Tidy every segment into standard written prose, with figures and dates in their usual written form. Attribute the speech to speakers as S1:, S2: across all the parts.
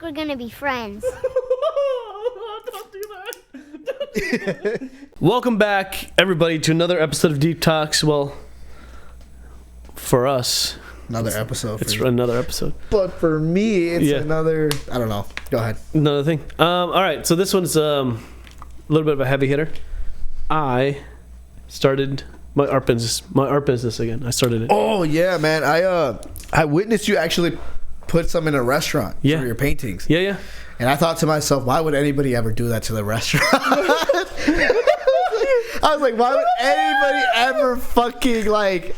S1: we're gonna be friends.
S2: Don't do that. Welcome back, everybody, to another episode of Deep Talks. Well, for us,
S3: Another episode.
S2: it's another episode.
S3: But for me, it's another. I don't know. Go ahead.
S2: Another thing. All right, so this one's a little bit of a heavy hitter. I started my art business again. I started it.
S3: Oh yeah, man. I witnessed you actually put some in a restaurant for your paintings.
S2: Yeah.
S3: And I thought to myself, why would anybody ever do that to the restaurant? I was like, why would anybody ever fucking like?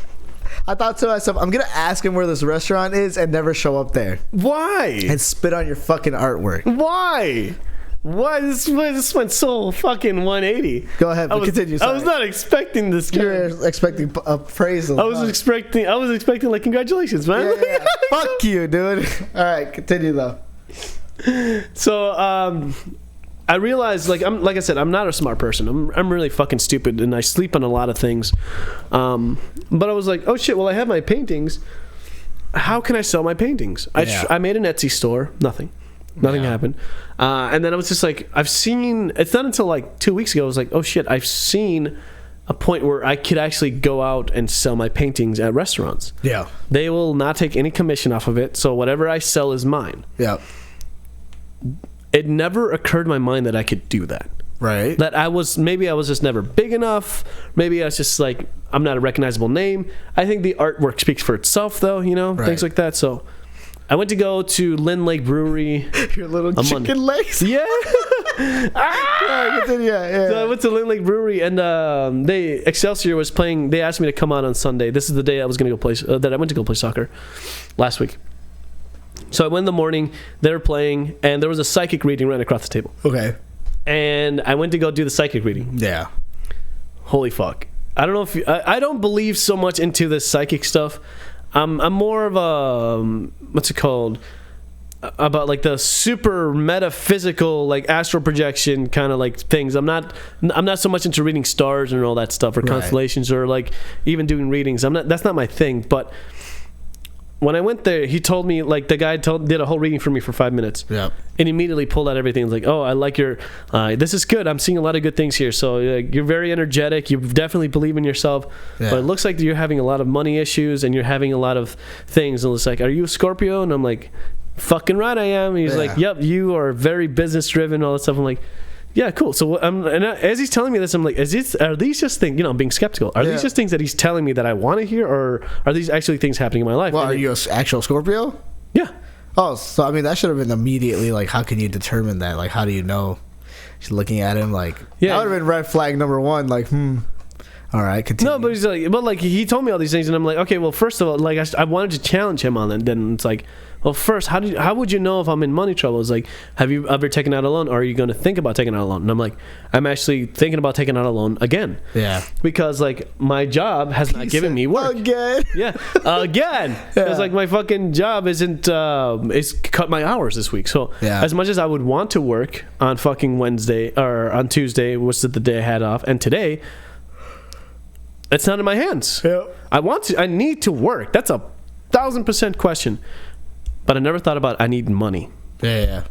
S3: I thought to myself, I'm gonna ask him where this restaurant is and never show up there
S2: Why?
S3: and spit on your fucking artwork.
S2: Why? Why this went so fucking 180?
S3: Go ahead, continue.
S2: I was not expecting this.
S3: You were expecting appraisal.
S2: I was expecting like congratulations, man.
S3: Yeah. Fuck you, dude. All right, continue though.
S2: So I realized, like I said, I'm not a smart person. I'm really fucking stupid, and I sleep on a lot of things. But I was like, oh shit. Well, I have my paintings. How can I sell my paintings? I made an Etsy store. Nothing happened. And then I was just like, it's not until like 2 weeks ago, I was like, oh shit, I've seen a point where I could actually go out and sell my paintings at restaurants.
S3: Yeah.
S2: They will not take any commission off of it, so whatever I sell is mine.
S3: Yeah.
S2: It never occurred to my mind that I could do that.
S3: Right.
S2: That I was just never big enough. Maybe I was just like, I'm not a recognizable name. I think the artwork speaks for itself, though, things like that. So I went to go to Lynn Lake Brewery.
S3: Your little chicken legs?
S2: Yeah.
S3: Yeah.
S2: So I went to Lynn Lake Brewery, and Excelsior was playing. They asked me to come out on Sunday. This is the day I was going to go play. That I went to go play soccer last week. So I went in the morning. They were playing, and there was a psychic reading right across the table.
S3: Okay.
S2: And I went to go do the psychic reading.
S3: Yeah.
S2: Holy fuck! I don't know if I don't believe so much into this psychic stuff. I'm more of a what's it called? About like the super metaphysical, like astral projection kind of like things. I'm not so much into reading stars and all that stuff, or constellations, or like even doing readings. That's not my thing. But when I went there, he told me, like, the guy did a whole reading for me for 5 minutes.
S3: Yeah.
S2: And immediately pulled out everything. He was like, oh, I like your, this is good. I'm seeing a lot of good things here. So you're very energetic. You definitely believe in yourself. Yeah. But it looks like you're having a lot of money issues, and you're having a lot of things. And it's like, are you a Scorpio? And I'm like, fucking right I am. And he's like, yep, you are very business driven, all that stuff. I'm like, yeah, cool. So as he's telling me this, I'm like, are these just things, I'm being skeptical. Are these just things that he's telling me that I want to hear, or are these actually things happening in my life?
S3: Well, are you an actual Scorpio?
S2: Yeah.
S3: Oh, so I mean, that should have been immediately, like, how can you determine that? Like, how do you know? Just looking at him, like, that would have been red flag number one, like, all right, continue.
S2: No, but he's like, he told me all these things, and I'm like, okay, well, first of all, like, I wanted to challenge him on it. Then it's like, well, first, how would you know if I'm in money trouble? It's like, have you ever taken out a loan, or are you going to think about taking out a loan? And I'm like, I'm actually thinking about taking out a loan again. Yeah. Because, like, my job has not given me work.
S3: Again.
S2: Yeah. Again. Because, like, my fucking job isn't, it's cut my hours this week. So, as much as I would want to work on fucking Wednesday, or on Tuesday, which is the day I had off, and today, it's not in my hands. Yeah. I need to work. That's 1,000% question. But I never thought about I need money.
S3: Yeah.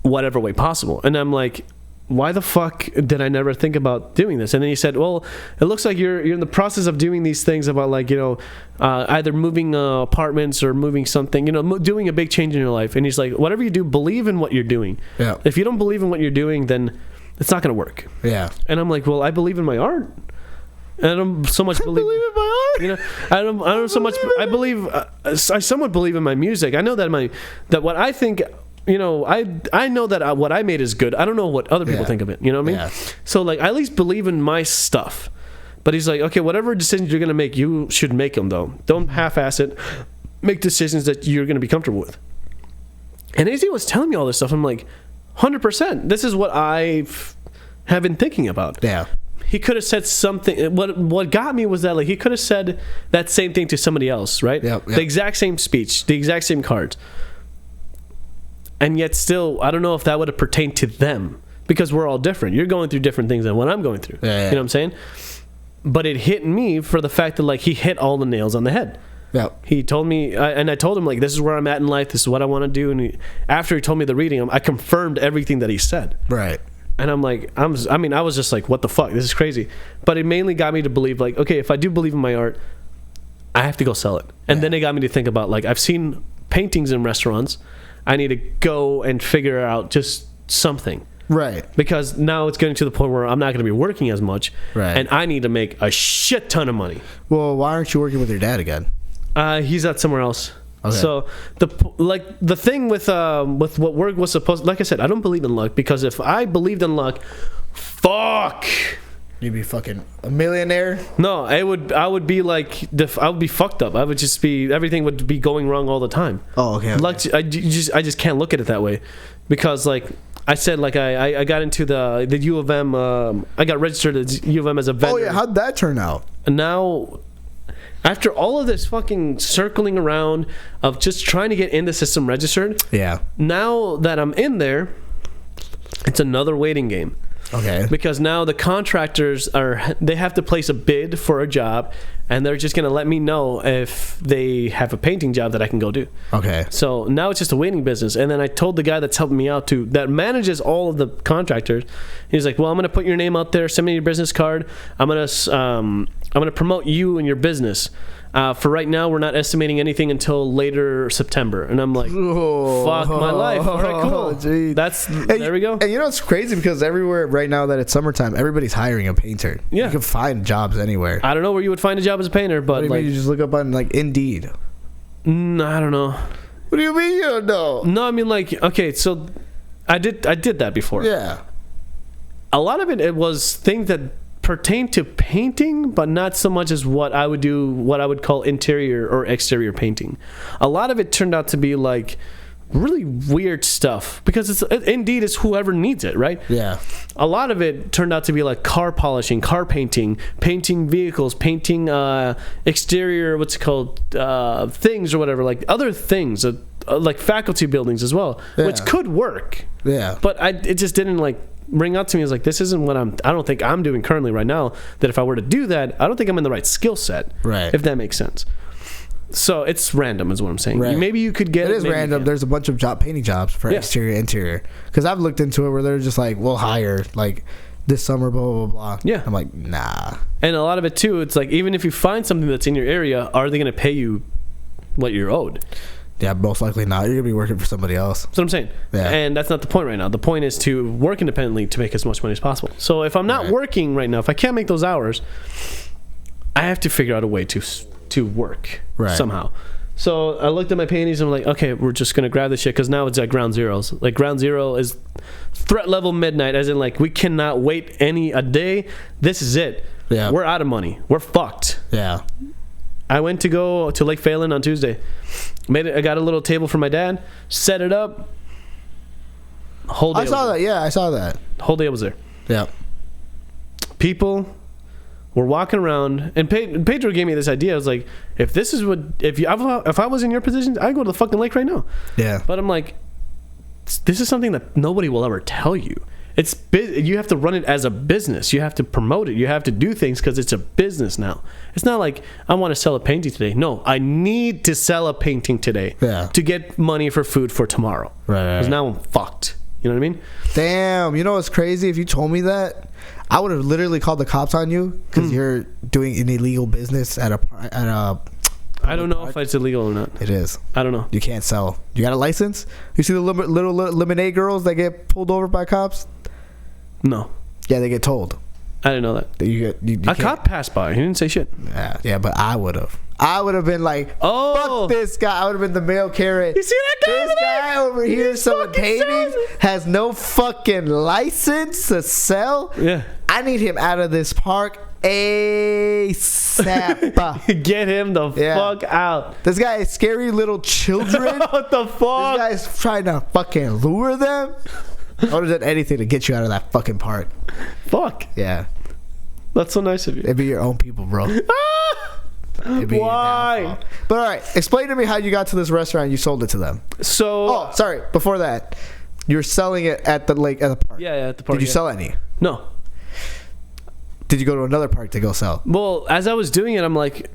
S2: Whatever way possible. And I'm like, why the fuck did I never think about doing this? And then he said, well, it looks like you're in the process of doing these things about, like, either moving apartments or moving something, doing a big change in your life. And he's like, whatever you do, believe in what you're doing. Yeah. If you don't believe in what you're doing, then it's not going to work. Yeah. And I'm like, well, I believe in my art. And I don't so much believe
S3: in my art.
S2: I don't so much. I believe. I somewhat believe in my music. I know that what I think. I know that what I made is good. I don't know what other people think of it. You know what I mean? Yeah. So, like, I at least believe in my stuff. But he's like, okay, whatever decisions you're gonna make, you should make them though. Don't half-ass it. Make decisions that you're gonna be comfortable with. And as he was telling me all this stuff, I'm like, 100%. This is what I have been thinking about. Yeah. He could have said something. What got me was that, like, he could have said that same thing to somebody else, right? Yep. The exact same speech, the exact same cards. And yet still, I don't know if that would have pertained to them, because we're all different. You're going through different things than what I'm going through. Yeah. You know what I'm saying? But it hit me for the fact that, like, he hit all the nails on the head.
S3: Yeah.
S2: He told me, and I told him, like, this is where I'm at in life. This is what I want to do. And after he told me the reading, I confirmed everything that he said.
S3: Right.
S2: And I'm like, I was just like, what the fuck? This is crazy. But it mainly got me to believe, like, okay, if I do believe in my art, I have to go sell it. And then it got me to think about, like, I've seen paintings in restaurants. I need to go and figure out just something.
S3: Right.
S2: Because now it's getting to the point where I'm not going to be working as much.
S3: Right.
S2: And I need to make a shit ton of money.
S3: Well, why aren't you working with your dad again?
S2: He's at somewhere else.
S3: Okay.
S2: So the thing with what work was supposed, like I said, I don't believe in luck, because if I believed in luck, fuck,
S3: you'd be fucking a millionaire.
S2: No, I would be like, I would be fucked up. I would just be, everything would be going wrong all the time.
S3: Oh, okay.
S2: Luck, I just can't look at it that way, because like I said, like I got into the U of M. I got registered at U of M as a vendor.
S3: Oh yeah, how'd that turn out?
S2: And now, after all of this fucking circling around of just trying to get in the system registered,
S3: yeah.
S2: Now that I'm in there, it's another waiting game.
S3: Okay.
S2: Because now the contractors they have to place a bid for a job, and they're just going to let me know if they have a painting job that I can go do.
S3: Okay.
S2: So now it's just a waiting business. And then I told the guy that's helping me out that manages all of the contractors. He's like, well, I'm going to put your name out there. Send me your business card. I'm going to promote you and your business. For right now, we're not estimating anything until later September. And I'm like, fuck my life. All right, cool. There we go.
S3: And you know, it's crazy because everywhere right now that it's summertime, everybody's hiring a painter.
S2: Yeah.
S3: You can find jobs anywhere.
S2: I don't know where you would find a job as a painter, but
S3: what do you mean? You just look up on like Indeed.
S2: I don't know.
S3: What do you mean you don't know?
S2: No, I mean, like, okay, so I did that before.
S3: Yeah.
S2: A lot of it was things that pertain to painting, but not so much as what I would call interior or exterior painting. A lot of it turned out to be like really weird stuff, because Indeed is whoever needs it, right?
S3: Yeah.
S2: A lot of it turned out to be like car polishing, car painting, painting vehicles, painting exterior, what's it called, things or whatever, like other things, like faculty buildings as well, which could work.
S3: Yeah.
S2: But it just didn't like ring out to me as like, this isn't what I don't think I'm doing currently right now, that if I were to do that, I don't think I'm in the right skill set.
S3: Right.
S2: If that makes sense. So it's random is what I'm saying.
S3: Right.
S2: Maybe you could get
S3: it. It is random. There's a bunch of painting jobs for exterior, interior. Because I've looked into it where they're just like, we'll hire like this summer, blah, blah, blah.
S2: Yeah.
S3: I'm like, nah.
S2: And a lot of it too, it's like, even if you find something that's in your area, are they going to pay you what you're owed?
S3: Yeah, most likely not. You're going to be working for somebody else.
S2: That's what I'm saying. Yeah. And that's not the point right now. The point is to work independently to make as much money as possible. So if I'm not working right now, if I can't make those hours, I have to figure out a way to work somehow. So I looked at my paintings and I'm like, okay, we're just going to grab this shit, because now it's at ground zeros. Like, ground zero is threat level midnight, as in like, we cannot wait a day. This is it. Yeah. We're out of money. We're fucked.
S3: Yeah.
S2: I went to go to Lake Phelan on Tuesday. I got a little table for my dad, set it up. Whole day
S3: I saw that. Yeah, I saw that.
S2: Whole day I was there.
S3: Yeah.
S2: People were walking around, and Pedro gave me this idea. I was like, if I was in your position, I'd go to the fucking lake right now.
S3: Yeah.
S2: But I'm like, this is something that nobody will ever tell you. You have to run it as a business. You have to promote it. You have to do things because it's a business now. It's not like, I want to sell a painting today. No, I need to sell a painting today to get money for food for tomorrow. Right. Because now I'm fucked. You know what I mean?
S3: Damn. You know what's crazy? If you told me that, I would have literally called the cops on you because you're doing an illegal business at a
S2: I don't know if it's illegal or not.
S3: It is.
S2: I don't know.
S3: You can't sell. You got a license? You see the little lemonade girls that get pulled over by cops?
S2: No.
S3: Yeah, they get told.
S2: I didn't know that.
S3: You
S2: a cop passed by. He didn't say shit.
S3: Yeah, but I would have. I would have been like, fuck this guy. I would have been the male carrot.
S2: You see that guy?
S3: This guy over here selling paintings has no fucking license to sell.
S2: Yeah.
S3: I need him out of this park ASAP.
S2: Get him the fuck out.
S3: This guy is scary little children.
S2: What the fuck?
S3: This guy's trying to fucking lure them. I would have done anything to get you out of that fucking park.
S2: Fuck.
S3: Yeah.
S2: That's so nice of you.
S3: It'd be your own people, bro.
S2: Why?
S3: But all right, explain to me how you got to this restaurant and you sold it to them.
S2: So,
S3: sorry. Before that, you're selling it at the lake, at the park.
S2: Yeah, at the park.
S3: Did you sell any?
S2: No.
S3: Did you go to another park to go sell?
S2: Well, as I was doing it, I'm like,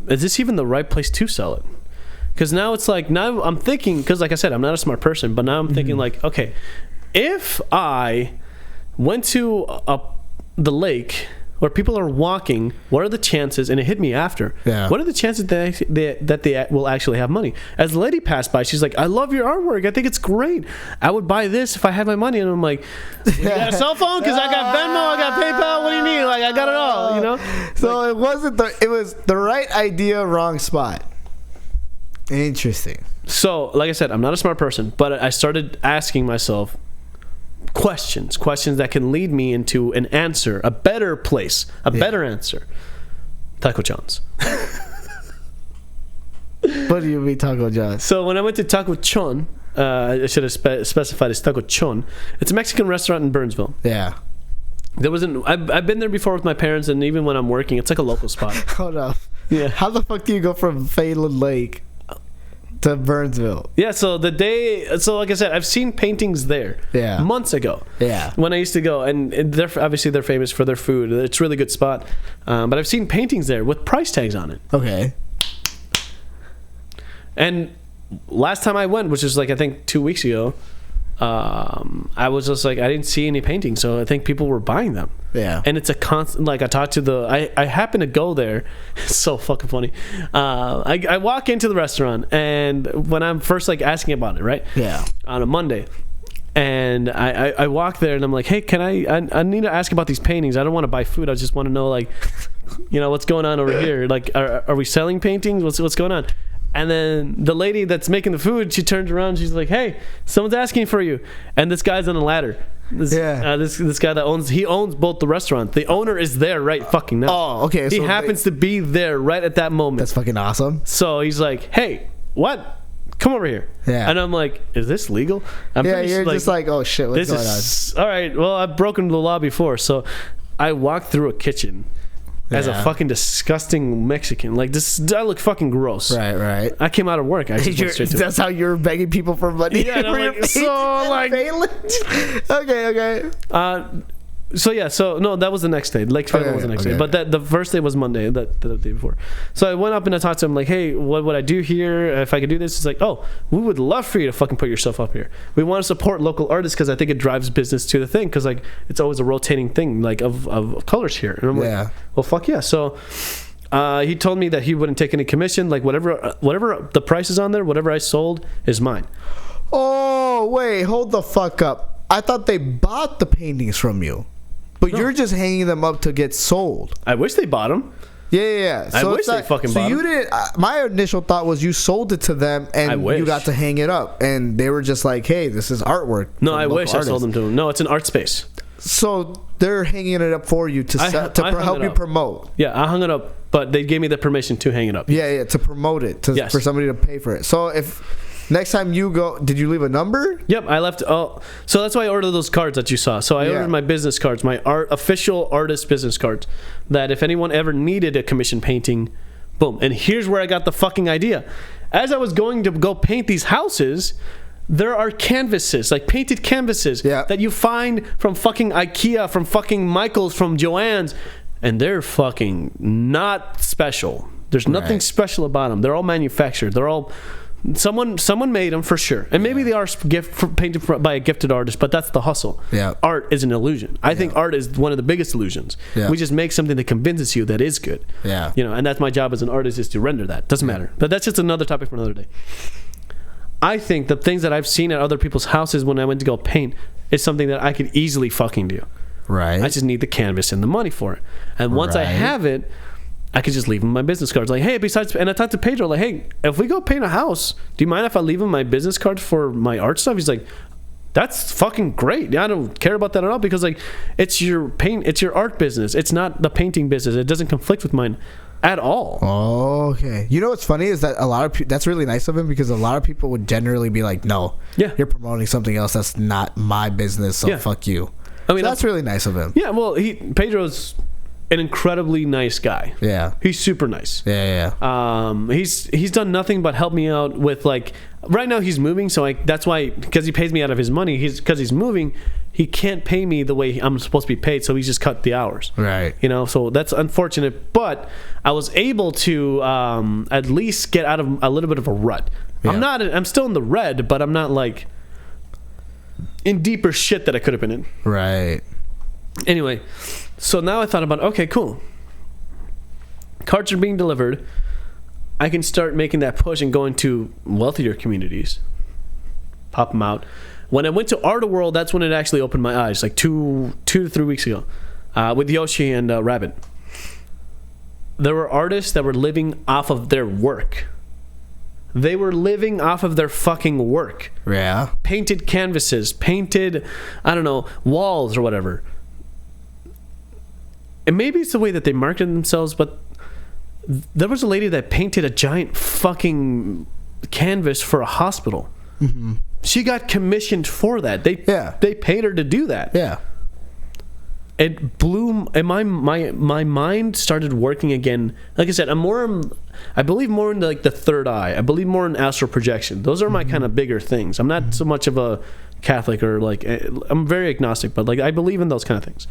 S2: is this even the right place to sell it? Because now it's like, now I'm thinking, because like I said, I'm not a smart person, but now I'm thinking like, okay, if I went to the lake where people are walking, what are the chances, and it hit me after, what are the chances that they will actually have money? As the lady passed by, she's like, I love your artwork, I think it's great, I would buy this if I had my money. And I'm like, you got a cell phone? Because I got Venmo, I got PayPal, what do you need? Like, I got it all, you know?
S3: So like, it was the right idea, wrong spot. Interesting.
S2: So like I said, I'm not a smart person, but I started asking myself questions that can lead me into an answer, a better place, better answer. Taco John's.
S3: What do you mean Taco John's?
S2: So when I went to Taco Chon, I should have specified as Taco Chon. It's a Mexican restaurant in Burnsville.
S3: Yeah.
S2: I've been there before with my parents, and even when I'm working, it's like a local spot.
S3: Hold up.
S2: Yeah.
S3: How the fuck do you go from Phelan Lake to Burnsville?
S2: Yeah, so like I said, I've seen paintings there months ago.
S3: Yeah. When
S2: I used to go, and they're famous for their food. It's a really good spot. But I've seen paintings there with price tags on it.
S3: Okay.
S2: And last time I went, which was like I think 2 weeks ago, I was just like, I didn't see any paintings, so I think people were buying them.
S3: Yeah.
S2: And it's a constant, like I talked to I happen to go there. It's so fucking funny. I walk into the restaurant, and when I'm first like asking about it, right?
S3: Yeah.
S2: On a Monday. And I walk there, and I'm like, hey, can I need to ask about these paintings. I don't want to buy food. I just want to know, like, you know, what's going on over here. Like, are we selling paintings? What's going on? And then the lady that's making the food, she turns around, she's like, hey, someone's asking for you. And this guy's on a ladder. This guy that owns both the restaurant. The owner is there right fucking now.
S3: Oh, okay.
S2: He happens to be there right at that moment.
S3: That's fucking awesome.
S2: So he's like, hey, what? Come over here. Yeah. And I'm like, is this legal?
S3: You're just like, oh shit, what's going on?
S2: All right, well, I've broken the law before. So I walked through a kitchen as a fucking disgusting Mexican. Like, I look fucking gross.
S3: Right.
S2: I came out of work.
S3: That's how you're begging people for money?
S2: Yeah, and I'm like, so like...
S3: Okay.
S2: So no, that was the next day. Lake Fayetteville was the next day. But the first day was Monday, the day before. So I went up and I talked to him like, hey, what would I do here if I could do this? He's like, oh, we would love for you to fucking put yourself up here. We want to support local artists because I think it drives business to the thing, because like it's always a rotating thing like of colors here. And I'm like, well, fuck yeah. So he told me that he wouldn't take any commission. Like whatever the price is on there, whatever I sold is mine.
S3: Oh, wait, hold the fuck up. I thought they bought the paintings from you. But you're just hanging them up to get sold.
S2: I wish they bought them.
S3: Yeah.
S2: So I wish they fucking bought them.
S3: So you didn't. My initial thought was you sold it to them and you got to hang it up, and they were just like, "Hey, this is artwork."
S2: No, I wish I sold them to them. No, it's an art space.
S3: So they're hanging it up for you to help you promote.
S2: Yeah, I hung it up, but they gave me the permission to hang it up.
S3: Yeah, to promote it, for somebody to pay for it. So if next time you go, did you leave a number?
S2: Yep, I left. So that's why I ordered those cards that you saw. So I ordered my business cards, my official artist business cards, that if anyone ever needed a commission painting, boom. And here's where I got the fucking idea. As I was going to go paint these houses, there are canvases, like painted canvases, that you find from fucking IKEA, from fucking Michael's, from Joann's, and they're fucking not special. There's nothing special about them. They're all manufactured. They're all... Someone made them for sure, and maybe they are painted by a gifted artist, but that's the hustle. Art is an illusion. I think art is one of the biggest illusions. We just make something that convinces you that is good. You know, and that's my job as an artist, is to render that. Doesn't matter, but that's just another topic for another day. I think the things that I've seen at other people's houses when I went to go paint is something that I could easily fucking do. I just need the canvas and the money for it, and once I have it, I could just leave him my business cards. Like, hey, and I talked to Pedro, like, hey, if we go paint a house, do you mind if I leave him my business cards for my art stuff? He's like, that's fucking great. I don't care about that at all, because like it's your art business. It's not the painting business. It doesn't conflict with mine at all.
S3: Oh, okay. You know what's funny is that a lot of people, that's really nice of him, because a lot of people would generally be like, no, you're promoting something else that's not my business, so fuck you. I mean, so that's really nice of him.
S2: Yeah, well, Pedro's an incredibly nice guy.
S3: Yeah.
S2: He's super nice.
S3: Yeah.
S2: He's done nothing but help me out with, like, right now he's moving, so that's why, because he pays me out of his money, because he's moving, he can't pay me the way I'm supposed to be paid, so he's just cut the hours.
S3: Right.
S2: You know, so that's unfortunate, but I was able to at least get out of a little bit of a rut. Yeah. I'm still in the red, but I'm not, like, in deeper shit that I could have been in.
S3: Right.
S2: Anyway, so now I thought about, okay, cool. Cards are being delivered. I can start making that push and going to wealthier communities. Pop them out. When I went to Art World, that's when it actually opened my eyes, like 2 to 3 weeks ago, with Yoshi and Rabbit. There were artists that were living off of their work. They were living off of their fucking work.
S3: Yeah.
S2: Painted canvases, painted, I don't know, walls or whatever. And maybe it's the way that they marketed themselves, but there was a lady that painted a giant fucking canvas for a hospital. Mm-hmm. She got commissioned for that. They paid her to do that.
S3: Yeah.
S2: It blew, and my mind started working again. Like I said, I believe more in like the third eye. I believe more in astral projection. Those are my kind of bigger things. I'm not so much of a Catholic, or like, I'm very agnostic, but like I believe in those kind of things.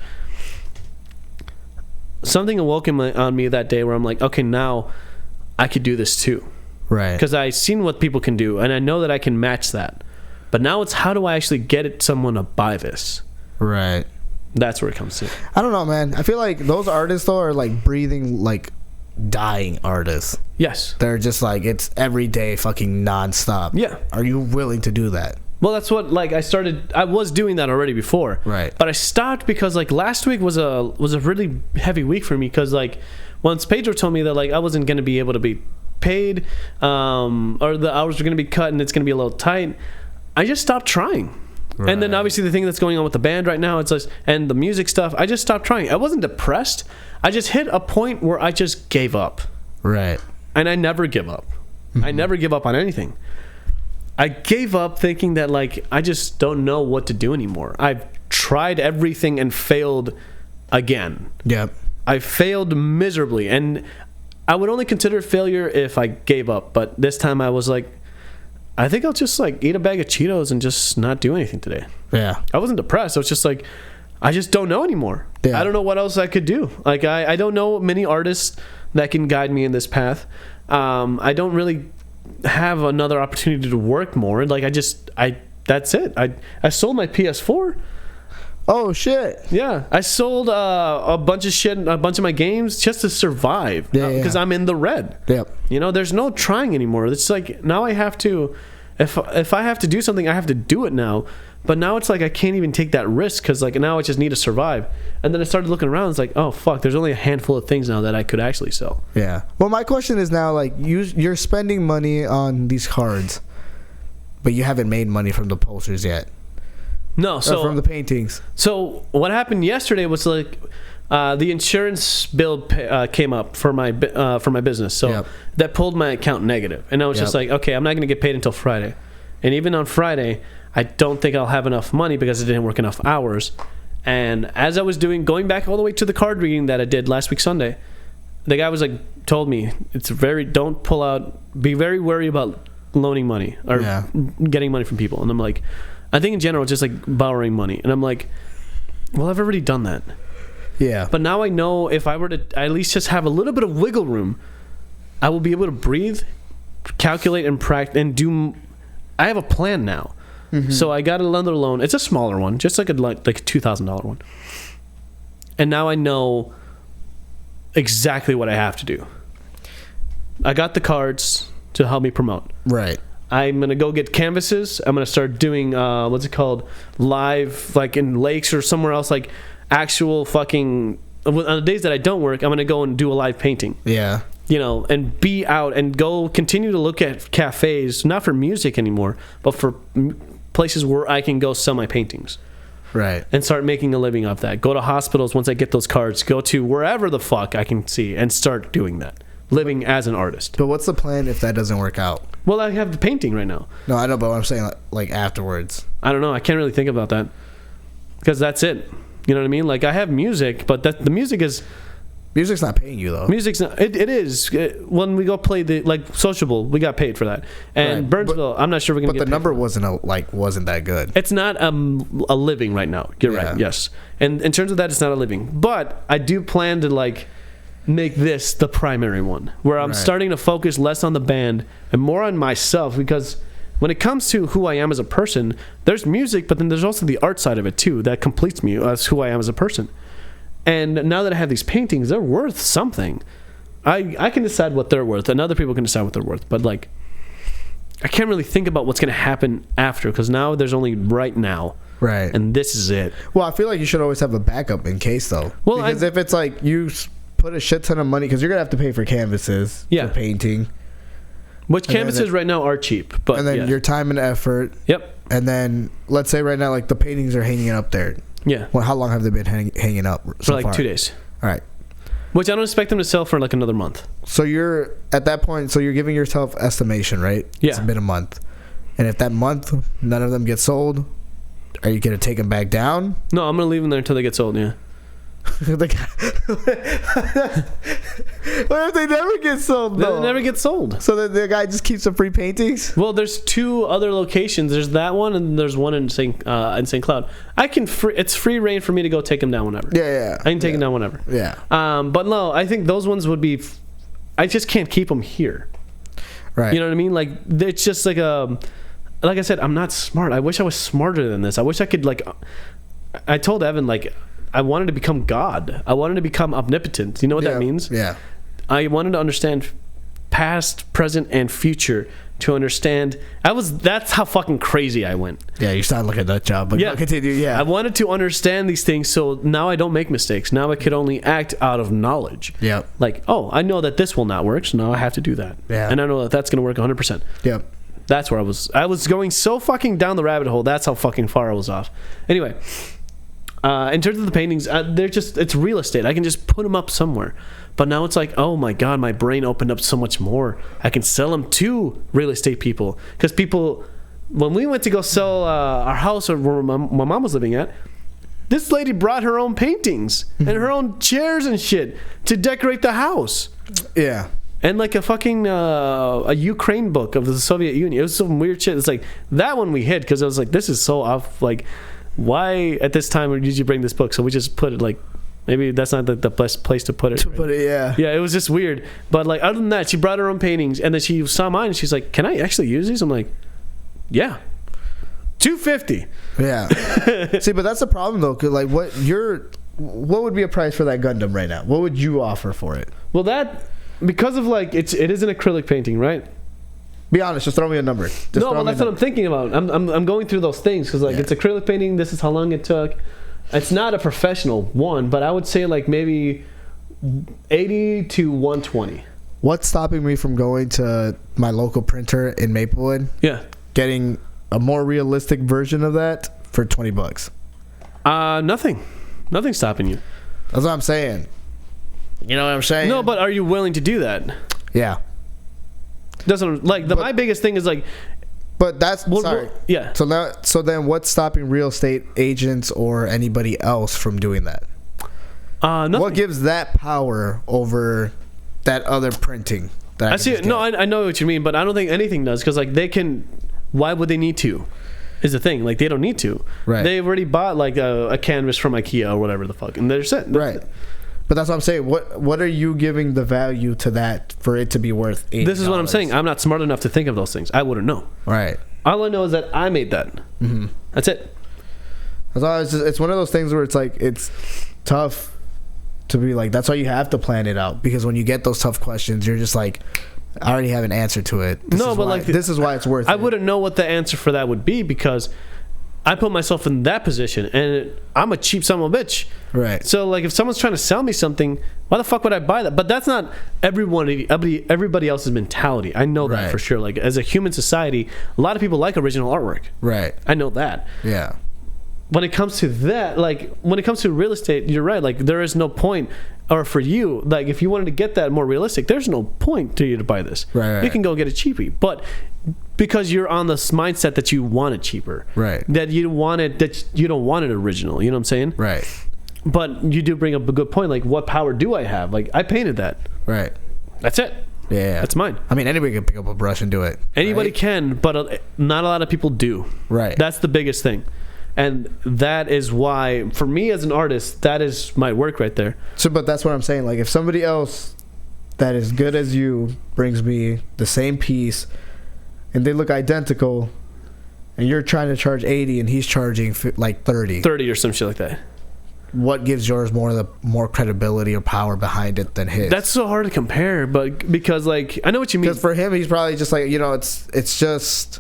S2: Something awoke on me that day where I'm like, okay, now I could do this too.
S3: Right.
S2: Because I seen what people can do, and I know that I can match that. But now it's, how do I actually get someone to buy this?
S3: Right.
S2: That's where it comes to.
S3: I don't know, man. I feel like those artists, though, are like breathing, like dying artists.
S2: Yes.
S3: They're just like, it's every day fucking nonstop.
S2: Yeah.
S3: Are you willing to do that?
S2: Well, that's what, like, I was doing that already before.
S3: Right.
S2: But I stopped because, like, last week was a really heavy week for me, because, like, once Pedro told me that, like, I wasn't going to be able to be paid, or the hours were going to be cut and it's going to be a little tight, I just stopped trying. Right. And then obviously the thing that's going on with the band right now, it's like, and the music stuff, I just stopped trying. I wasn't depressed. I just hit a point where I just gave up.
S3: Right.
S2: And I never give up. Mm-hmm. I never give up on anything. I gave up thinking that, like, I just don't know what to do anymore. I've tried everything and failed again.
S3: Yep.
S2: I failed miserably, and I would only consider failure if I gave up. But this time I was like, I think I'll just, like, eat a bag of Cheetos and just not do anything today.
S3: Yeah.
S2: I wasn't depressed. I was just like, I just don't know anymore. Yeah. I don't know what else I could do. Like, I don't know many artists that can guide me in this path. I don't really have another opportunity to work more. Like, that's it. I sold my PS4.
S3: Oh shit.
S2: Yeah, I sold a bunch of shit, a bunch of my games, just to survive. Because I'm in the red.
S3: Yep.
S2: You know, there's no trying anymore. It's like, now I have to, if I have to do something, I have to do it now. But now it's like I can't even take that risk, because, like, now I just need to survive. And then I started looking around. It's like, oh fuck, there's only a handful of things now that I could actually sell.
S3: Yeah. Well, my question is now, like, you're spending money on these cards, but you haven't made money from the posters yet.
S2: No, so
S3: from the paintings.
S2: So what happened yesterday was, like, the insurance bill came up for my business. So that pulled my account negative, and I was just like, okay, I'm not going to get paid until Friday. And even on Friday, I don't think I'll have enough money because I didn't work enough hours. And as I was going back all the way to the card reading that I did last week Sunday, the guy was like, told me, don't pull out, be very wary about loaning money or getting money from people. And I'm like, I think in general, just like borrowing money. And I'm like, well, I've already done that.
S3: Yeah.
S2: But now I know if I were to at least just have a little bit of wiggle room, I will be able to breathe, calculate, and practice, and do. I have a plan now. Mm-hmm. So I got another loan. It's a smaller one, just like a $2,000 one. And now I know exactly what I have to do. I got the cards to help me promote.
S3: Right.
S2: I'm going to go get canvases. I'm going to start doing, what's it called? Live, like in lakes or somewhere else, like actual fucking, on the days that I don't work, I'm going to go and do a live painting.
S3: Yeah.
S2: You know, and be out and go continue to look at cafes, not for music anymore, but for places where I can go sell my paintings.
S3: Right.
S2: And start making a living off that. Go to hospitals once I get those cards. Go to wherever the fuck I can see and start doing that. Living as an artist.
S3: But what's the plan if that doesn't work out?
S2: Well, I have the painting right now.
S3: No, I know, but I'm saying like afterwards.
S2: I don't know. I can't really think about that. Because that's it. You know what I mean? Like, I have music, but the music is
S3: Music's not paying you though.
S2: Music's not. It is. When we go play the Sociable, we got paid for that. And Burnsville, I'm not sure we're gonna.
S3: But the number wasn't that good.
S2: It's not a living right now. You're right. Yes. And in terms of that, it's not a living. But I do plan to make this the primary one, where I'm starting to focus less on the band and more on myself, because when it comes to who I am as a person, there's music, but then there's also the art side of it too that completes me as who I am as a person. And now that I have these paintings, they're worth something. I can decide what they're worth, and other people can decide what they're worth. But I can't really think about what's going to happen after, because now there's only right now.
S3: Right.
S2: And this is it.
S3: Well, I feel like you should always have a backup in case, though. Well, because if it's you put a shit ton of money, because you're going to have to pay for canvases, for painting.
S2: Which canvases right now are cheap. But
S3: and then your time and effort.
S2: Yep.
S3: And then, let's say right now, the paintings are hanging up there.
S2: Yeah.
S3: Well, how long have they been hanging up so
S2: for
S3: far?
S2: 2 days.
S3: All right.
S2: Which I don't expect them to sell for another month.
S3: So you're at that point. So you're giving yourself estimation, right?
S2: Yeah.
S3: It's been a month, and if that month none of them get sold, are you gonna take them back down?
S2: No, I'm gonna leave them there until they get sold. Yeah.
S3: What if they never get sold? Though?
S2: They never get sold.
S3: So the guy just keeps the free paintings.
S2: Well, there's 2 other locations. There's that one, and there's one in St. Cloud. It's free reign for me to go take them down whenever.
S3: Yeah.
S2: I can take them down whenever.
S3: Yeah.
S2: But no, I think those ones would be. I just can't keep them here.
S3: Right.
S2: You know what I mean? It's just like I said, I'm not smart. I wish I was smarter than this. I wish I could I told Evan I wanted to become God. I wanted to become omnipotent. You know what that means?
S3: Yeah.
S2: I wanted to understand past, present, and future to understand. That's how fucking crazy I went.
S3: Yeah, you sound like a nut job, but continue. Yeah.
S2: I wanted to understand these things so now I don't make mistakes. Now I could only act out of knowledge.
S3: Yeah.
S2: I know that this will not work, so now I have to do that.
S3: Yeah.
S2: And I know that that's going to work 100%.
S3: Yep.
S2: That's where I was. I was going so fucking down the rabbit hole. That's how fucking far I was off. Anyway. In terms of the paintings, it's real estate. I can just put them up somewhere. But now it's oh my God, my brain opened up so much more. I can sell them to real estate people. Because when we went to go sell our house where my mom was living at, this lady brought her own paintings and her own chairs and shit to decorate the house.
S3: Yeah.
S2: And a fucking a Ukraine book of the Soviet Union. It was some weird shit. It's that one we hid because I was this is so off. Why at this time did you bring this book? So we just put it maybe that's not the best place to put it. Yeah, it was just weird. But other than that, she brought her own paintings, and then she saw mine, and she's like, "Can I actually use these?" I'm like, "Yeah, $250."
S3: Yeah. See, but that's the problem though. Cause what would be a price for that Gundam right now? What would you offer for it?
S2: Well, because of it is an acrylic painting, right?
S3: Be honest, just throw me a number.
S2: That's what I'm thinking about. I'm going through those things because it's acrylic painting. This is how long it took. It's not a professional one, but I would say maybe 80 to 120.
S3: What's stopping me from going to my local printer in Maplewood?
S2: Yeah,
S3: getting a more realistic version of that for $20.
S2: Nothing's stopping you.
S3: That's what I'm saying. You know what I'm saying?
S2: No, but are you willing to do that?
S3: Yeah.
S2: My biggest thing is
S3: but that's sorry.
S2: Yeah.
S3: So then what's stopping real estate agents or anybody else from doing that?
S2: Nothing.
S3: What gives that power over that other printing?
S2: I see. No, I know what you mean, but I don't think anything does because they can. Why would they need to? Is the thing they don't need to.
S3: Right.
S2: They've already bought a canvas from IKEA or whatever the fuck, and they're set.
S3: Right. But that's what I'm saying. What are you giving the value to that for it to be worth $80?
S2: This is what I'm saying. I'm not smart enough to think of those things. I wouldn't know.
S3: Right.
S2: All I know is that I made that.
S3: Mm-hmm.
S2: That's it.
S3: It's one of those things where it's tough to be that's why you have to plan it out, because when you get those tough questions, you're just I already have an answer to it. This is why it's worth it.
S2: I wouldn't know what the answer for that would be because I put myself in that position, and I'm a cheap son of a bitch.
S3: Right.
S2: So, if someone's trying to sell me something, why the fuck would I buy that? But that's not everybody else's mentality. I know that for sure. As a human society, a lot of people like original artwork.
S3: Right.
S2: I know that.
S3: Yeah.
S2: When it comes to that, when it comes to real estate, you're right. There is no point, or for you, if you wanted to get that more realistic, there's no point to you to buy this.
S3: Right.
S2: You can go get it cheapy, but because you're on this mindset that you want it cheaper,
S3: right?
S2: That you don't want it original. You know what I'm saying?
S3: Right.
S2: But you do bring up a good point. Like, what power do I have? Like, I painted that.
S3: Right.
S2: That's it.
S3: Yeah.
S2: That's mine.
S3: I mean, anybody can pick up a brush and do it.
S2: Anybody can, but not a lot of people do.
S3: Right.
S2: That's the biggest thing. And that is why, for me as an artist, that is my work right there.
S3: So, but that's what I'm saying. Like, if somebody else that is good as you brings me the same piece and they look identical and you're trying to charge 80 and he's charging like 30
S2: or some shit like that,
S3: what gives yours more credibility or power behind it than his?
S2: That's so hard to compare, but because, like, I know what you mean.
S3: Because for him, he's probably just like, it's just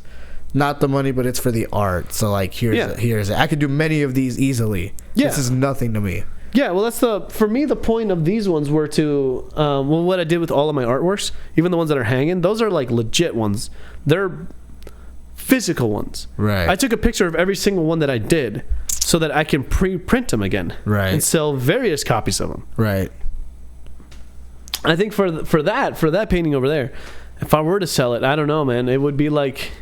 S3: not the money, but it's for the art. So, like, here's it. I could do many of these easily. Yeah. This is nothing to me.
S2: Yeah, well, for me, the point of these ones were to, what I did with all of my artworks, even the ones that are hanging, those are like legit ones. They're physical ones.
S3: Right.
S2: I took a picture of every single one that I did so that I can pre-print them again.
S3: Right.
S2: And sell various copies of them.
S3: Right.
S2: I think for that painting over there, if I were to sell it, I don't know, man, it would be like,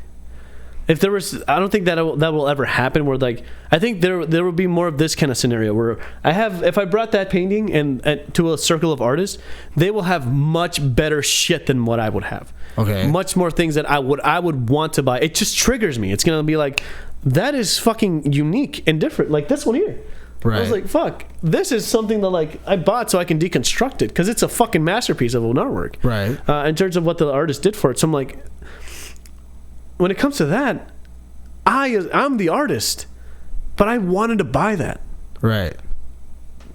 S2: if there was, I don't think that will ever happen. Where, like, I think there will be more of this kind of scenario where if I brought that painting and to a circle of artists, they will have much better shit than what I would have.
S3: Okay.
S2: Much more things that I would want to buy. It just triggers me. It's gonna be like, that is fucking unique and different. Like this one here. Right. I was like, fuck, this is something that, like, I bought so I can deconstruct it because it's a fucking masterpiece of an artwork.
S3: Right.
S2: In terms of what the artist did for it. So I'm like, when it comes to that, I'm the artist, but I wanted to buy that.
S3: Right.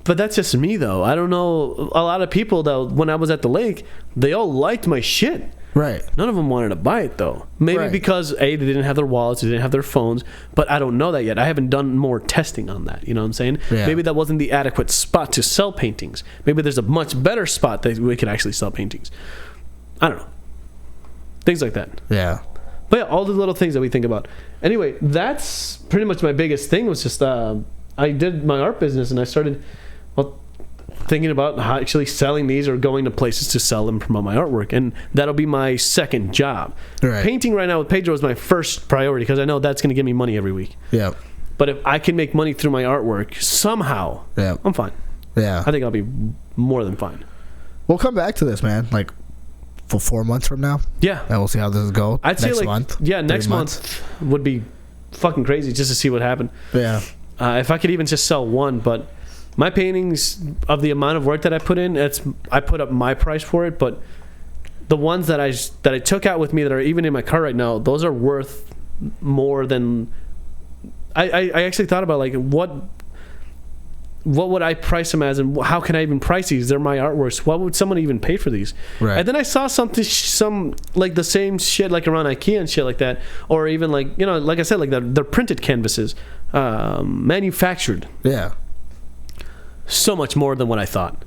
S2: But that's just me, though. I don't know. A lot of people, though, when I was at the lake, they all liked my shit.
S3: Right.
S2: None of them wanted to buy it, though. Maybe because, A, they didn't have their wallets, they didn't have their phones, but I don't know that yet. I haven't done more testing on that, you know what I'm saying?
S3: Yeah.
S2: Maybe that wasn't the adequate spot to sell paintings. Maybe there's a much better spot that we could actually sell paintings. I don't know. Things like that.
S3: Yeah.
S2: But yeah, all the little things that we think about. Anyway, that's pretty much my biggest thing was just, I did my art business and I started, thinking about how actually selling these or going to places to sell and promote my artwork. And that'll be my second job.
S3: Right.
S2: Painting right now with Pedro is my first priority because I know that's going to give me money every week.
S3: Yeah.
S2: But if I can make money through my artwork somehow, I'm fine.
S3: Yeah.
S2: I think I'll be more than fine.
S3: We'll come back to this, man. Like, for 4 months from now.
S2: Yeah.
S3: And we'll see how this goes.
S2: I'd say,
S3: next
S2: like,
S3: month.
S2: Yeah, next month would be fucking crazy just to see what happened.
S3: Yeah.
S2: If I could even just sell one, but my paintings, of the amount of work that I put in, I put up my price for it, but the ones that I took out with me that are even in my car right now, those are worth more than I actually thought about, like, what would I price them as, and how can I even price these? They're my artworks. What would someone even pay for these?
S3: Right.
S2: And then I saw some like the same shit like around IKEA and shit like that, or even like, like I said, like they're printed canvases, manufactured.
S3: Yeah.
S2: So much more than what I thought.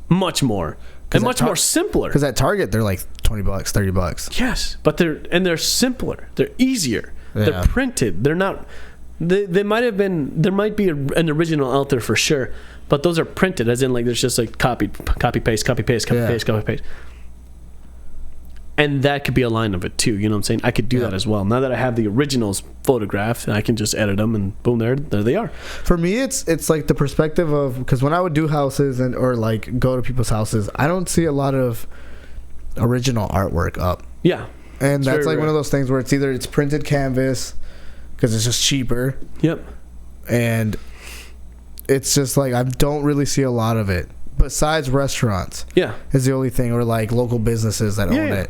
S2: Much more. And much more simpler.
S3: Because at Target they're like $20, $30.
S2: Yes, but they're simpler. They're easier.
S3: Yeah.
S2: They're printed. They're not. They might have been. There might be an original out there for sure, but those are printed, as in, like, there's just like copy paste. And that could be a line of it too. You know what I'm saying? I could do that as well. Now that I have the originals photographed, I can just edit them and boom, there they are.
S3: For me, it's like the perspective of, because when I would do houses or like go to people's houses, I don't see a lot of original artwork up.
S2: Yeah,
S3: and that's like rare. One of those things where it's printed canvas because it's just cheaper.
S2: Yep.
S3: And it's just like I don't really see a lot of it besides restaurants.
S2: Yeah,
S3: is the only thing, or like local businesses that own it.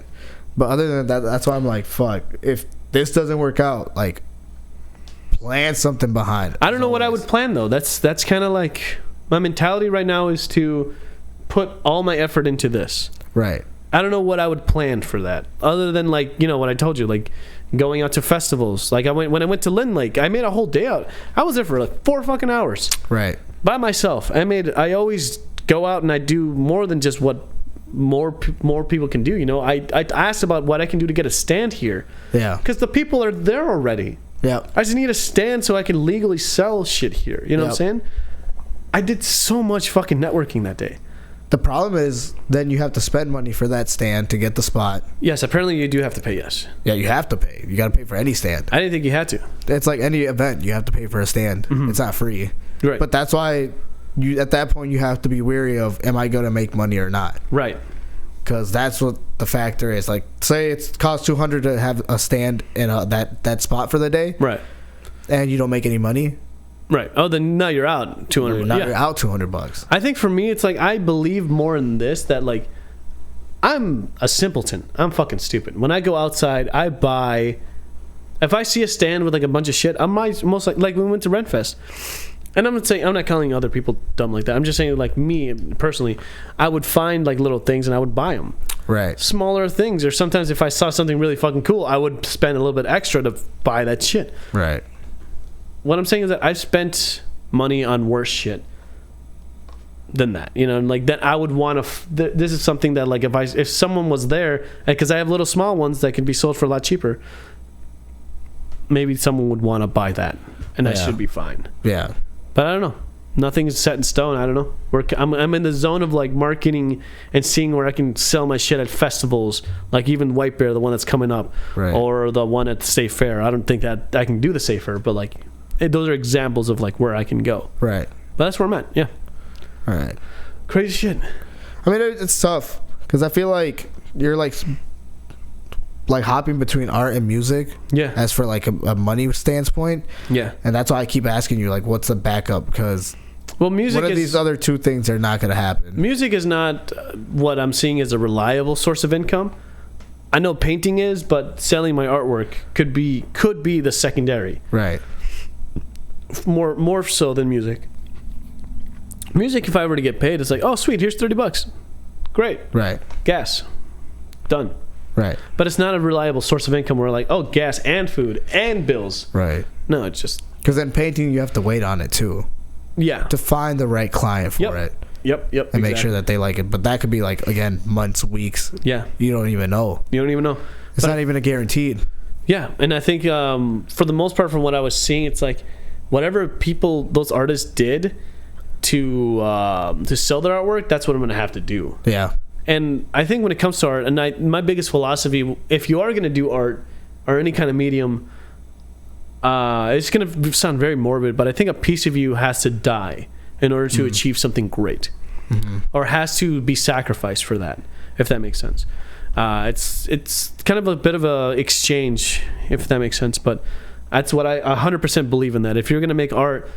S3: But other than that, that's why I'm like, fuck, if this doesn't work out, like, plan something behind it.
S2: I don't know what I would plan, though. That's kind of like, my mentality right now is to put all my effort into this.
S3: Right.
S2: I don't know what I would plan for that, other than, like, what I told you, like going out to festivals. Like, when I went to Lynn Lake, I made a whole day out. I was there for like 4 fucking hours.
S3: Right.
S2: By myself. I always go out and I do more than just what more people can do. I asked about what I can do to get a stand here.
S3: Yeah.
S2: Because the people are there already.
S3: Yeah.
S2: I just need a stand so I can legally sell shit here. You know what I'm saying? I did so much fucking networking that day.
S3: The problem is then you have to spend money for that stand to get the spot.
S2: Yes, apparently you do have to pay, yes.
S3: Yeah, you have to pay. You got to pay for any stand.
S2: I didn't think you had to.
S3: It's like any event. You have to pay for a stand. Mm-hmm. It's not free.
S2: Right.
S3: But that's why you at that point you have to be wary of, am I going to make money or not?
S2: Right.
S3: Because that's what the factor is. Like, say it costs $200 to have a stand in that spot for the day.
S2: Right.
S3: And you don't make any money.
S2: Right. Oh, then now you're out $200.
S3: Now you're out $200.
S2: I think for me, it's like I believe more in this, that like I'm a simpleton. I'm fucking stupid. When I go outside, I buy. If I see a stand with like a bunch of shit, I might most like we went to Renfest. And I'm not calling other people dumb like that. I'm just saying, like, me personally, I would find like little things and I would buy them.
S3: Right.
S2: Smaller things, or sometimes if I saw something really fucking cool, I would spend a little bit extra to buy that shit.
S3: Right.
S2: What I'm saying is that I've spent money on worse shit than that, you know, and like that I would want to. This is something that like if someone was there, because I have little small ones that can be sold for a lot cheaper, maybe someone would want to buy that, and I should be fine.
S3: Yeah.
S2: But I don't know. Nothing's set in stone. I don't know. I'm in the zone of like marketing and seeing where I can sell my shit at festivals, like even White Bear, the one that's coming up,
S3: right,
S2: or the one at the State Fair. I don't think that I can do the State Fair, but like those are examples of like where I can go.
S3: Right.
S2: But that's where I'm at. Yeah.
S3: All right.
S2: Crazy shit.
S3: I mean, it's tough because I feel like you're like hopping between art and music.
S2: Yeah.
S3: As for like a money standpoint.
S2: Yeah.
S3: And that's why I keep asking you, like, what's the backup? Because
S2: music
S3: one of these other two things are not going to happen.
S2: Music is not what I'm seeing as a reliable source of income. I know painting is, but selling my artwork could be the secondary.
S3: Right.
S2: More so than music. Music, if I were to get paid, it's like, oh sweet, here's $30. Great.
S3: Right.
S2: Gas. Done.
S3: Right.
S2: But it's not a reliable source of income where like, oh, gas and food and bills.
S3: Right.
S2: No, it's just...
S3: Because in painting, you have to wait on it, too.
S2: Yeah.
S3: To find the right client for it.
S2: Yep.
S3: And make sure that they like it. But that could be like, again, months, weeks.
S2: Yeah.
S3: You don't even know. It's not even a guaranteed.
S2: Yeah. And I think for the most part, from what I was seeing, it's like whatever those artists did to sell their artwork, that's what I'm going to have to do.
S3: Yeah.
S2: And I think when it comes to art, and my biggest philosophy, if you are going to do art or any kind of medium, it's going to sound very morbid, but I think a piece of you has to die in order to achieve something great, or has to be sacrificed for that, if that makes sense. It's kind of a bit of a exchange, if that makes sense, but that's what I 100% believe in. That if you're going to make art,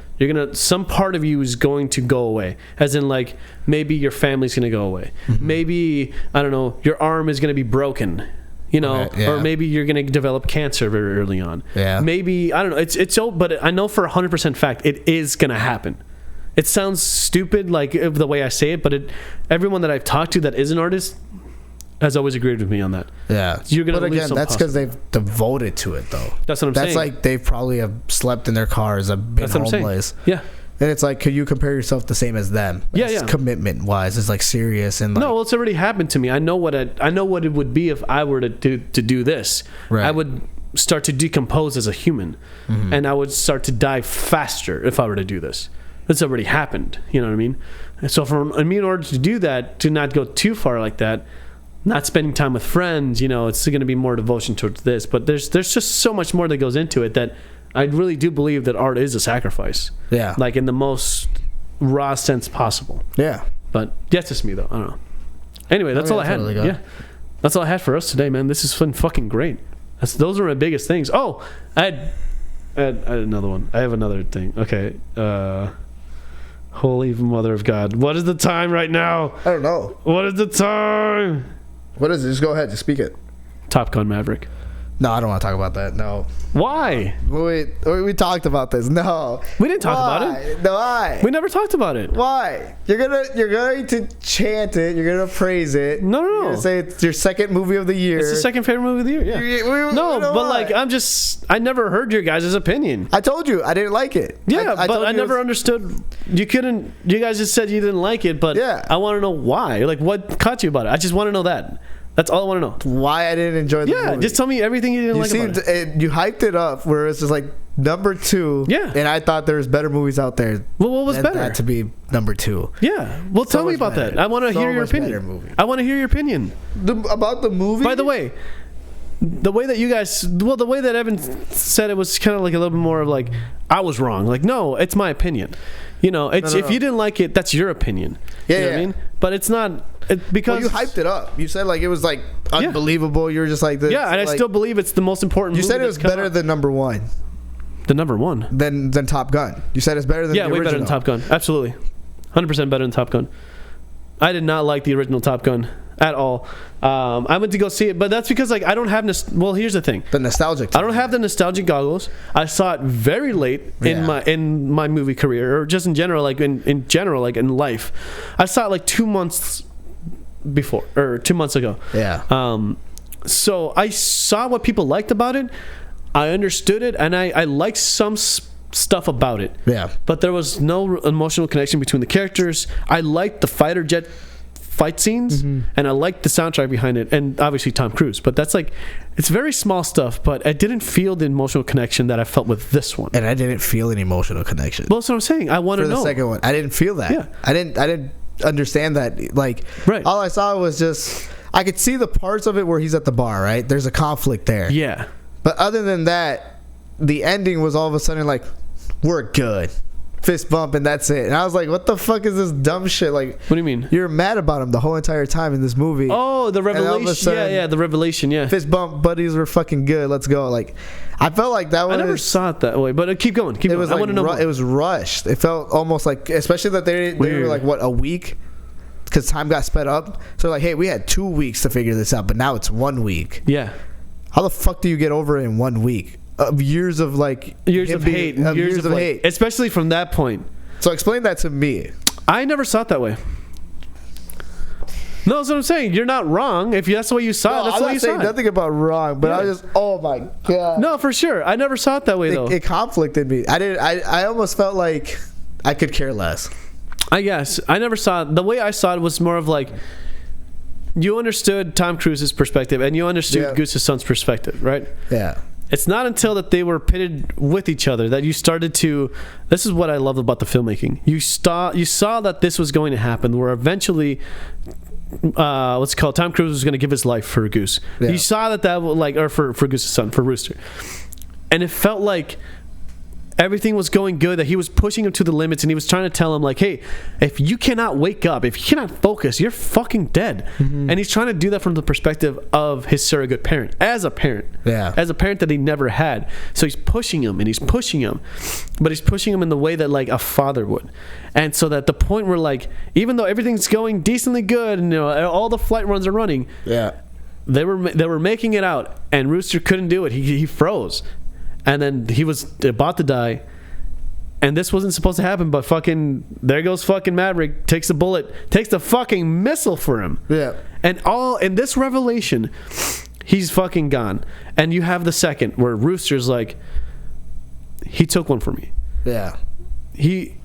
S2: some part of you is going to go away, as in like maybe your family's going to go away, maybe, I don't know, your arm is going to be broken, you know, or maybe you're going to develop cancer very early on. Maybe, I don't know, it's so, but I know for 100% fact it is going to happen. It sounds stupid like the way I say it, but everyone that I've talked to that is an artist has always agreed with me on that.
S3: Yeah.
S2: You're gonna
S3: but
S2: lose
S3: again,
S2: some
S3: that's because they've devoted to it, though.
S2: That's what I'm saying.
S3: That's like they probably have slept in their cars, have been homeless.
S2: Yeah.
S3: And it's like, could you compare yourself the same as them?
S2: Yeah.
S3: Commitment wise, it's like serious and like,
S2: no. Well, it's already happened to me. I know what it would be if I were to do this. Right. I would start to decompose as a human, and I would start to die faster if I were to do this. It's already happened. You know what I mean? And so in order to do that, to not go too far like that, not spending time with friends, you know, it's going to be more devotion towards this. But there's just so much more that goes into it that I really do believe that art is a sacrifice. Yeah. Like in the most raw sense possible. Yeah. But that's just me, though. I don't know. Anyway, that's all I had. Totally yeah. That's all I had for us today, man. This has been fucking great. Those are my biggest things. Oh, I had another one. I have another thing. Okay. Holy Mother of God. What is the time right now?
S3: I don't know.
S2: What is the time?
S3: What is it? Just go ahead. Just speak it.
S2: Top Gun Maverick.
S3: No, I don't want to talk about that. No.
S2: Why?
S3: We talked about this. No.
S2: We didn't talk about it.
S3: No, why?
S2: We never talked about it.
S3: Why? You're going to chant it. You're going to praise it.
S2: No.
S3: You're going to say it's your second movie of the year.
S2: It's the second favorite movie of the year. Yeah. No, but like I never heard your guys' opinion.
S3: I told you I didn't like it.
S2: Yeah, but I never understood. You guys just said you didn't like it, but yeah. I want to know why. Like, what caught you about it? I just want to know that. That's all I want to know.
S3: Why I didn't enjoy the movie. Yeah,
S2: just tell me everything you didn't like about it.
S3: You hyped it up where it's just like number 2. Yeah. And I thought there was better movies out there.
S2: Well, what was better?
S3: That to be number 2.
S2: Yeah. Well, tell me about that. I want to hear your opinion. I want to hear your opinion.
S3: About the movie?
S2: By the way, the way that Evan said it was kind of like a little bit more of like, I was wrong. Like, no, it's my opinion. you know, it's if you didn't like it, that's your opinion.
S3: Yeah,
S2: you know what I mean? But it's not because
S3: you hyped it up. You said like it was like unbelievable. You were just like this.
S2: Yeah, and I still believe it's the most important.
S3: You said it was better than number one.
S2: The number one
S3: than Top Gun. You said it's better than the original.
S2: way better than Top Gun. Absolutely, 100% better than Top Gun. I did not like the original Top Gun at all. I went to go see it, but that's because like I don't have well, here's the thing.
S3: The nostalgic.
S2: I don't have the nostalgic goggles. I saw it very late in my movie career, or just in general, like in general, like in life. I saw it like 2 months before, or 2 months ago.
S3: Yeah.
S2: So I saw what people liked about it. I understood it, and I liked some stuff about it.
S3: Yeah.
S2: But there was no emotional connection between the characters. I liked the fighter jet fight scenes, and I liked the soundtrack behind it, and obviously Tom Cruise. But that's like, it's very small stuff, but I didn't feel the emotional connection that I felt with this one.
S3: And I didn't feel an emotional connection.
S2: Well, that's what I'm saying. I want to know.
S3: For the second one, I didn't feel that.
S2: Yeah.
S3: I didn't understand that. Like, all I saw was just, I could see the parts of it where he's at the bar, right? There's a conflict there.
S2: Yeah.
S3: But other than that, the ending was all of a sudden like, we're good. Fist bump and that's it. And I was like, what the fuck is this dumb shit? Like,
S2: what do you mean?
S3: You're mad about him the whole entire time in this movie.
S2: Oh, the revelation. Sudden, the revelation,
S3: fist bump, buddies, were fucking good. Let's go. Like, I felt like that was...
S2: I never saw it that way, but keep going. Keep going. I want to know more.
S3: It was rushed. It felt almost like, especially that they were like, what, a week? Because time got sped up. So like, hey, we had 2 weeks to figure this out, but now it's 1 week.
S2: Yeah.
S3: How the fuck do you get over it in 1 week? Of years of like...
S2: Years of hate. Years of hate. Especially from that point.
S3: So explain that to me.
S2: I never saw it that way. No, that's what I'm saying. You're not wrong. If that's the way you saw it, that's the way you saw it.
S3: I'm not saying nothing about wrong, but I was just, oh my God.
S2: No, for sure. I never saw it that way, though.
S3: It conflicted me. I almost felt like I could care less.
S2: I guess. I never saw it. The way I saw it was more of like, you understood Tom Cruise's perspective, and you understood Goose's son's perspective, right?
S3: Yeah.
S2: It's not until that they were pitted with each other that you started to... This is what I love about the filmmaking. You saw that this was going to happen, where eventually... Tom Cruise was going to give his life for Goose. Yeah. You saw that would like... Or for Goose's son, for Rooster. And it felt like... everything was going good, that he was pushing him to the limits, and he was trying to tell him like, hey, if you cannot wake up, if you cannot focus, you're fucking dead. And he's trying to do that from the perspective of his surrogate parent, as a parent that he never had. So he's pushing him, but he's pushing him in the way that like a father would. And so that the point where like, even though everything's going decently good, and all the flight runs are running, they were making it out, and Rooster couldn't do it. He froze. And then he was about to die, and this wasn't supposed to happen, but fucking, there goes fucking Maverick, takes the bullet, takes the fucking missile for him. Yeah. And all in this revelation, he's fucking gone. And you have the second where Rooster's like, he took one for me. Yeah.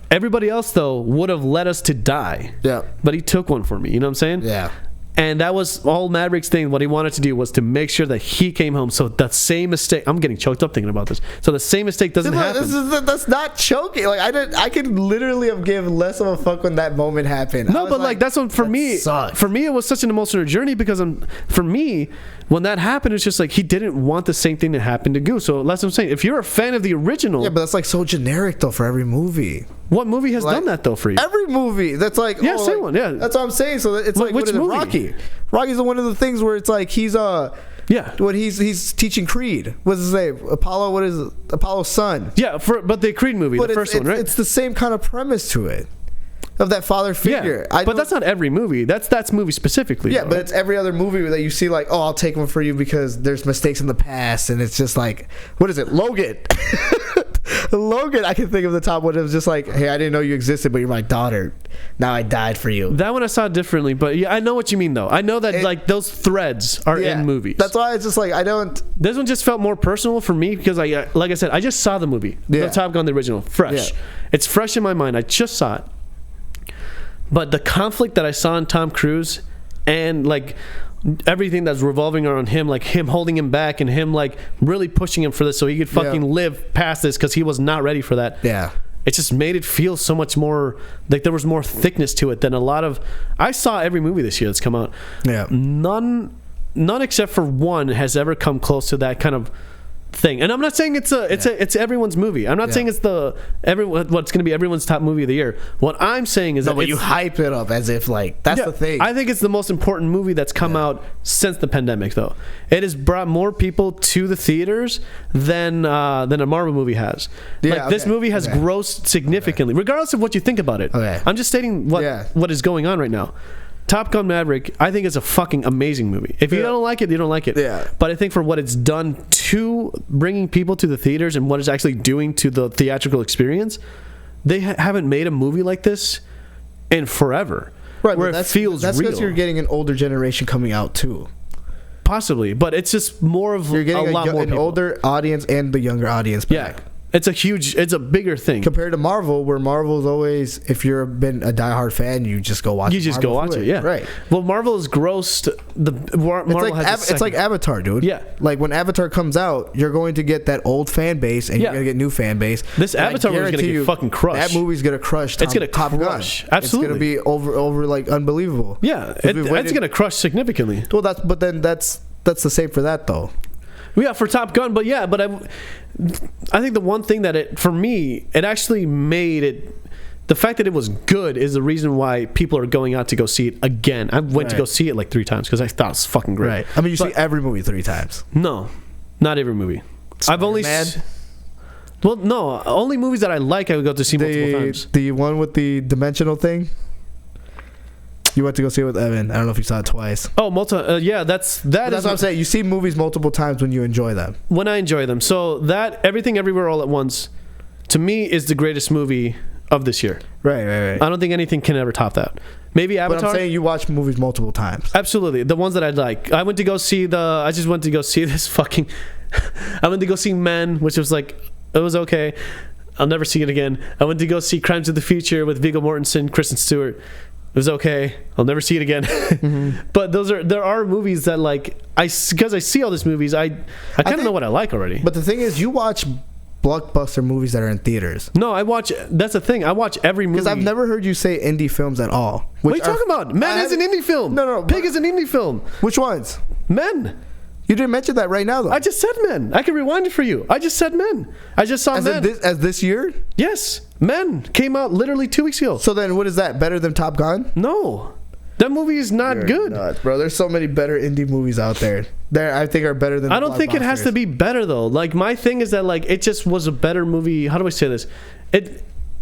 S2: Everybody else though would have led us to die. Yeah. But he took one for me. You know what I'm saying? Yeah. And that was all Maverick's thing. What he wanted to do was to make sure that he came home. So that same mistake, I'm getting choked up thinking about this. So the same mistake doesn't happen.
S3: That's not choking. Like I could literally have given less of a fuck when that moment happened.
S2: No, but like that's what for me. Sucked. For me, it was such an emotional journey because for me, when that happened, it's just like he didn't want the same thing to happen to Goose. So that's what I'm saying. If you're a fan of the original,
S3: yeah, but that's like so generic though for every movie.
S2: What movie has done that though for you?
S3: Every movie that's like
S2: same one. Yeah,
S3: that's what I'm saying. So it's like which movie? Rocky. Rocky's one of the things where it's like he's he's teaching Creed. What's his name? Apollo. What is it? Apollo's son?
S2: Yeah, but the Creed movie, the first one, right?
S3: It's the same kind of premise to it. Of that father figure.
S2: Yeah, but that's not every movie. That's movie specifically.
S3: Yeah, though, but it's every other movie that you see like, oh, I'll take one for you because there's mistakes in the past, and it's just like, what is it? Logan. Logan, I can think of the top one. It was just like, hey, I didn't know you existed, but you're my daughter. Now I died for you.
S2: That one I saw differently, but yeah, I know what you mean though. I know that like those threads are in movies.
S3: That's why it's just like I don't.
S2: This one just felt more personal for me because like I said, I just saw the movie, the Top Gun, the original, fresh. Yeah. It's fresh in my mind. I just saw it. But the conflict that I saw in Tom Cruise and like everything that's revolving around him, like him holding him back and him like really pushing him for this so he could fucking live past this because he was not ready for that. Yeah. It just made it feel so much more like there was more thickness to it than a lot of... I saw every movie this year that's come out. Yeah. None except for one has ever come close to that kind of thing. And I'm not saying it's everyone's movie. I'm not saying it's what's going to be everyone's top movie of the year. What I'm saying is
S3: but you hype it up as if like that's the thing.
S2: I think it's the most important movie that's come out since the pandemic, though. It has brought more people to the theaters than a Marvel movie has. This movie has grossed significantly, regardless of what you think about it. I'm just stating what is going on right now. Top Gun Maverick, I think, is a fucking amazing movie. If you don't like it, you don't like it. Yeah. But I think for what it's done to bringing people to the theaters and what it's actually doing to the theatrical experience, they haven't made a movie like this in forever.
S3: Right,
S2: where it feels real.
S3: That's because you're getting an older generation coming out too.
S2: Possibly, but it's just more of
S3: you're getting
S2: a lot more
S3: an
S2: people.
S3: Older audience and the younger audience back.
S2: Yeah. It's a bigger thing
S3: compared to Marvel, where Marvel's always, if you've been a diehard fan, you just go watch.
S2: You just go watch it, yeah.
S3: Right.
S2: Well, Marvel has grossed
S3: it's like Avatar, dude.
S2: Yeah.
S3: Like when Avatar comes out, you're going to get that old fan base, and you're going to get new fan base.
S2: This Avatar movie is going to get fucking crushed.
S3: That movie's going to crush.
S2: It's going to crush. Absolutely.
S3: It's going to be over like unbelievable.
S2: Yeah. It's going to crush significantly.
S3: Well, that's the same for that though.
S2: Yeah, for Top Gun, but I think the one thing that it actually made it, the fact that it was good is the reason why people are going out to go see it again. I went to go see it like 3 times because I thought it was fucking great.
S3: Right. I mean, you see every movie 3 times.
S2: No, not every movie. I've only only movies that I like I would go to see multiple times.
S3: The one with the dimensional thing. You went to go see it with Evan. I don't know if you saw it twice.
S2: Oh, that's
S3: what I'm saying. You see movies multiple times when you enjoy them.
S2: When I enjoy them. So that Everything Everywhere All at Once, to me, is the greatest movie of this year.
S3: Right.
S2: I don't think anything can ever top that. Maybe Avatar.
S3: But I'm saying you watch movies multiple times.
S2: Absolutely. The ones that I like. I went to go see this fucking... I went to go see Men, which was like... It was okay. I'll never see it again. I went to go see Crimes of the Future with Viggo Mortensen, Kristen Stewart. It was okay. I'll never see it again. Mm-hmm. But there are movies that because I see all these movies, I kind of know what I like already.
S3: But the thing is, you watch blockbuster movies that are in theaters.
S2: No, that's the thing. I watch every movie.
S3: Because I've never heard you say indie films at all.
S2: What are you talking about? Men is an indie film.
S3: No.
S2: Pig is an indie film.
S3: Which ones?
S2: Men.
S3: You didn't mention that right now, though.
S2: I just said Men. I can rewind it for you. I just said Men. I just saw Men.
S3: As this year?
S2: Yes. Men came out literally 2 weeks ago.
S3: So then what is that? Better than Top Gun?
S2: No. That movie is not good.
S3: Nuts, bro. There's so many better indie movies out there. I think are better than
S2: I don't think it has to be better, though. Like, my thing is that, it just was a better movie. How do I say this?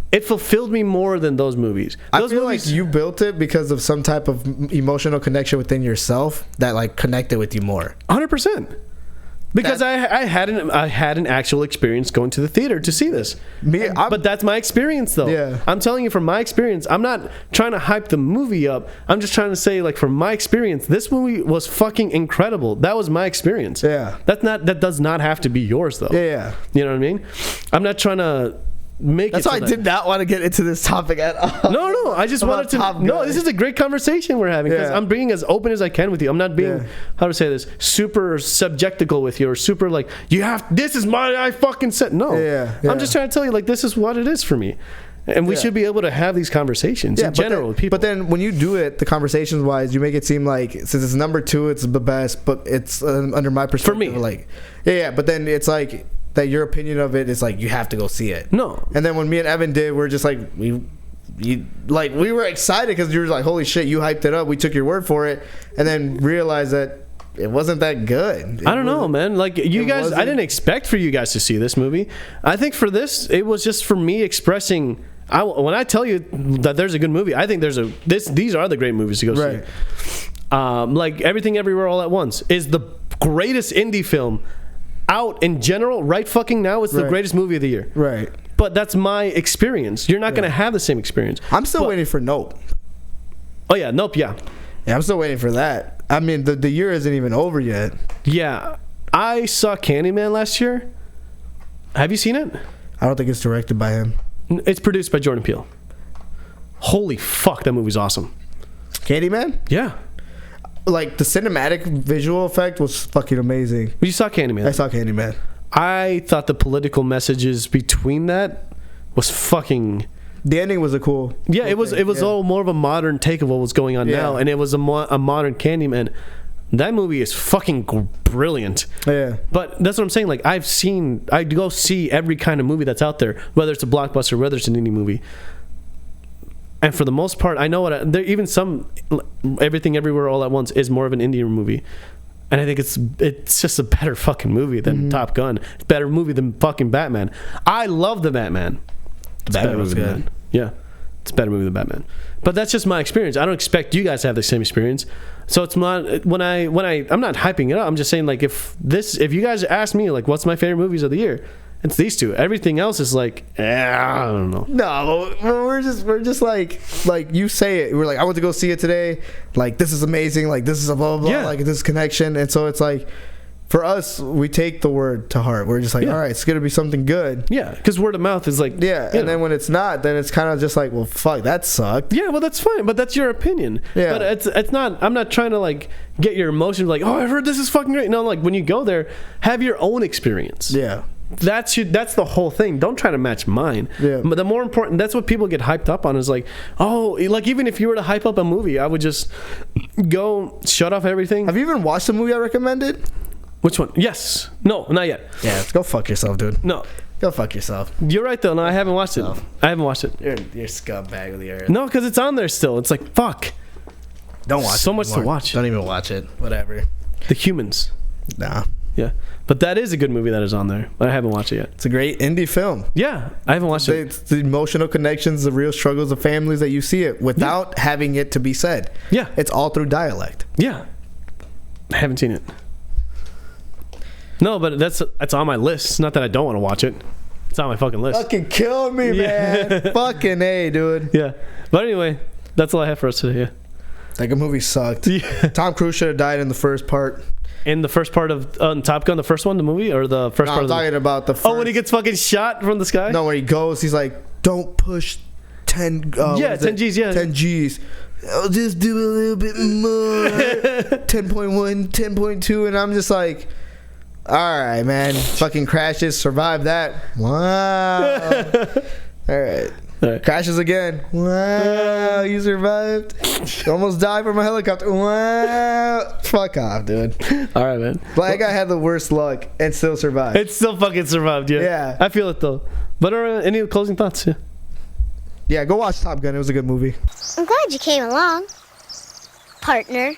S2: It fulfilled me more than those movies.
S3: I feel like you built it because of some type of emotional connection within yourself that, connected with you more.
S2: 100%. Because I had an actual experience going to the theater to see this. But that's my experience, though. Yeah. I'm telling you from my experience. I'm not trying to hype the movie up. I'm just trying to say, from my experience, this movie was fucking incredible. That was my experience.
S3: Yeah.
S2: that does not have to be yours, though.
S3: Yeah.
S2: You know what I mean? I'm not trying to
S3: That's why I did not want to get into this topic at all.
S2: No. I just wanted to. No, this is a great conversation we're having because I'm being as open as I can with you. I'm not being how to say this super subjectical with you or super this is I fucking said no. I'm just trying to tell you this is what it is for me. And we should be able to have these conversations in general with people.
S3: But then when you do it, the conversations wise, you make it seem like since it's number 2, it's the best. But it's under my perspective,
S2: for me.
S3: But then it's that your opinion of it is you have to go see it.
S2: No.
S3: And then when me and Evan did, we're just we were excited because you were like, holy shit, you hyped it up. We took your word for it, and then realized that it wasn't that good.
S2: I don't know, man. You guys, I didn't expect for you guys to see this movie. I think for this, it was just for me expressing. When I tell you that there's a good movie, I think these are the great movies to go see. Everything Everywhere All at Once is the greatest indie film out in general right fucking now. It's the greatest movie of the year.
S3: Right.
S2: But that's my experience. You're not going to have the same experience.
S3: I'm still waiting for Nope.
S2: Oh, yeah. Nope, yeah.
S3: Yeah, I'm still waiting for that. I mean, the year isn't even over yet.
S2: Yeah. I saw Candyman last year. Have you seen it?
S3: I don't think it's directed by him.
S2: It's produced by Jordan Peele. Holy fuck, that movie's awesome.
S3: Candyman?
S2: Yeah.
S3: The cinematic visual effect was fucking amazing.
S2: You saw Candyman?
S3: I saw Candyman.
S2: I thought the political messages between that was fucking...
S3: The ending was a cool...
S2: Yeah, it was all more of a modern take of what was going on now, and it was a modern Candyman. That movie is fucking brilliant.
S3: Yeah.
S2: But that's what I'm saying. Like, I go see every kind of movie that's out there, whether it's a blockbuster, whether it's an indie movie. And for the most part, I know there even some Everything Everywhere All at Once is more of an indie movie. And I think it's just a better fucking movie than Top Gun. It's a better movie than fucking Batman. I love the Batman.
S3: Batman was good.
S2: Yeah. It's a better movie than Batman. But that's just my experience. I don't expect you guys to have the same experience. So it's not I'm not hyping it up. I'm just saying, like, if you guys ask me, like, what's my favorite movies of the year, it's these two. Everything else is like, I don't know.
S3: No, we're just like you say it. We're like, I went to go see it today. Like, this is amazing. Like, this is a blah blah blah. Like, this connection. And so it's like, for us, we take the word to heart. We're just like, all right, it's gonna be something good.
S2: Yeah, because word of mouth is like,
S3: and then when it's not, then it's kind of just like, well, fuck, that sucked.
S2: Yeah, well, that's fine, but that's your opinion. Yeah, but it's not. I'm not trying to like get your emotions. Like, oh, I've heard this is fucking great. No, like, when you go there, have your own experience.
S3: Yeah.
S2: That's the whole thing. Don't try to match mine.
S3: Yeah.
S2: But the more important, that's what people get hyped up on, is like, oh, like, even if you were to hype up a movie, I would just go shut off everything.
S3: Have you even watched the movie I recommended?
S2: Which one? Yes. No, not yet.
S3: Yeah, go fuck yourself, dude.
S2: No.
S3: Go fuck yourself.
S2: You're right, though. No, I haven't watched it. I haven't watched it.
S3: You're scumbag of the earth.
S2: No, because it's on there still. It's like, fuck.
S3: Don't watch it.
S2: So much to watch.
S3: Don't even watch it. Whatever.
S2: The Humans.
S3: Nah.
S2: Yeah. But that is a good movie that is on there. I haven't watched it yet.
S3: It's a great indie film.
S2: Yeah. I haven't watched it.
S3: It's the emotional connections, the real struggles of families that you see it without having it to be said.
S2: Yeah.
S3: It's all through dialect.
S2: Yeah. I haven't seen it. No, but that's on my list. It's not that I don't want to watch it. It's on my fucking list.
S3: Fucking kill me, man. Fucking A, dude.
S2: Yeah. But anyway, that's all I have for us today. Yeah.
S3: Like, a movie sucked. Yeah. Tom Cruise should have died in the first part.
S2: In the first part of Top Gun, the first one, the movie, or the first part?
S3: I'm talking about the first.
S2: Oh, when he gets fucking shot from the sky?
S3: No, when he goes, he's like, don't push 10.
S2: 10 G's, yeah.
S3: 10 G's. I'll just do a little bit more. 10.1, 10.2, and I'm just like, all right, man. Fucking crashes, survive that. Wow. All right. Crashes again. Wow, you survived. Almost died from a helicopter. Wow. Fuck off, dude.
S2: All right, man.
S3: Black guy had the worst luck and still survived.
S2: It still fucking survived, yeah.
S3: Yeah.
S2: I feel it, though. But any closing thoughts? Yeah.
S3: Yeah, go watch Top Gun. It was a good movie.
S1: I'm glad you came along, partner.